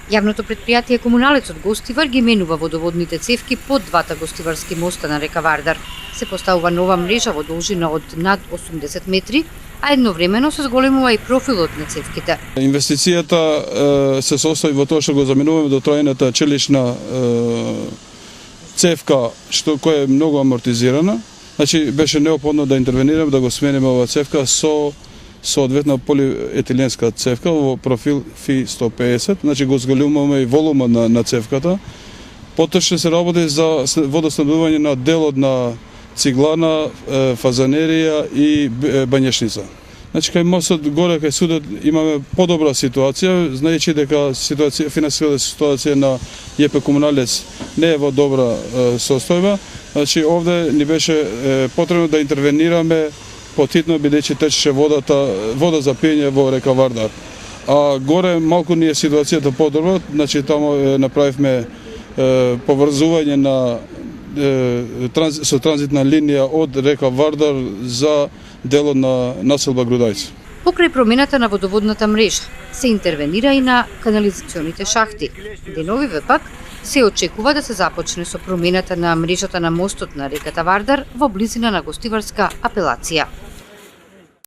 Јавното предпријатие Комуналец од Гостивар ги менува водоводните цевки под двата гостиварски моста на река Вардар. Се поставува нова мрежа во должина од над 80 метри, а едновремено се зголемува и профилот на цевките. Инвестицијата се состои во тоа што го заменуваме дотроената челична цевка која е многу амортизирана. Значи беше неопходно да интервенираме да го смениме оваа цевка со соодветна полиетиленска цевка во профил Фи 150, значи го зголемуваме и волумот на цевката. Потоа ще се работи за водоснабдување на делот на циглана, фазанерија и бањешница. Значи кај мостот горе кај судот имаме подобра ситуација, знаејќи дека финансиската ситуација на ЈП Комуналец не е во добра состојба. Значи овде ни беше потребно да интервенираме потхитно, бидејќи течеше вода за пиење во река Вардар. А горе малку ни е ситуацијата подобра, значи таму направивме поврзување со транзитна линија од река Вардар за делот на населба Грудајци. Покрај промената на водоводната мрежа се интервенира и на канализационите шахти. Деновиве пак се очекува да се започне со промената на мрежата на мостот на реката Вардар во близина на Гостиварска апелација.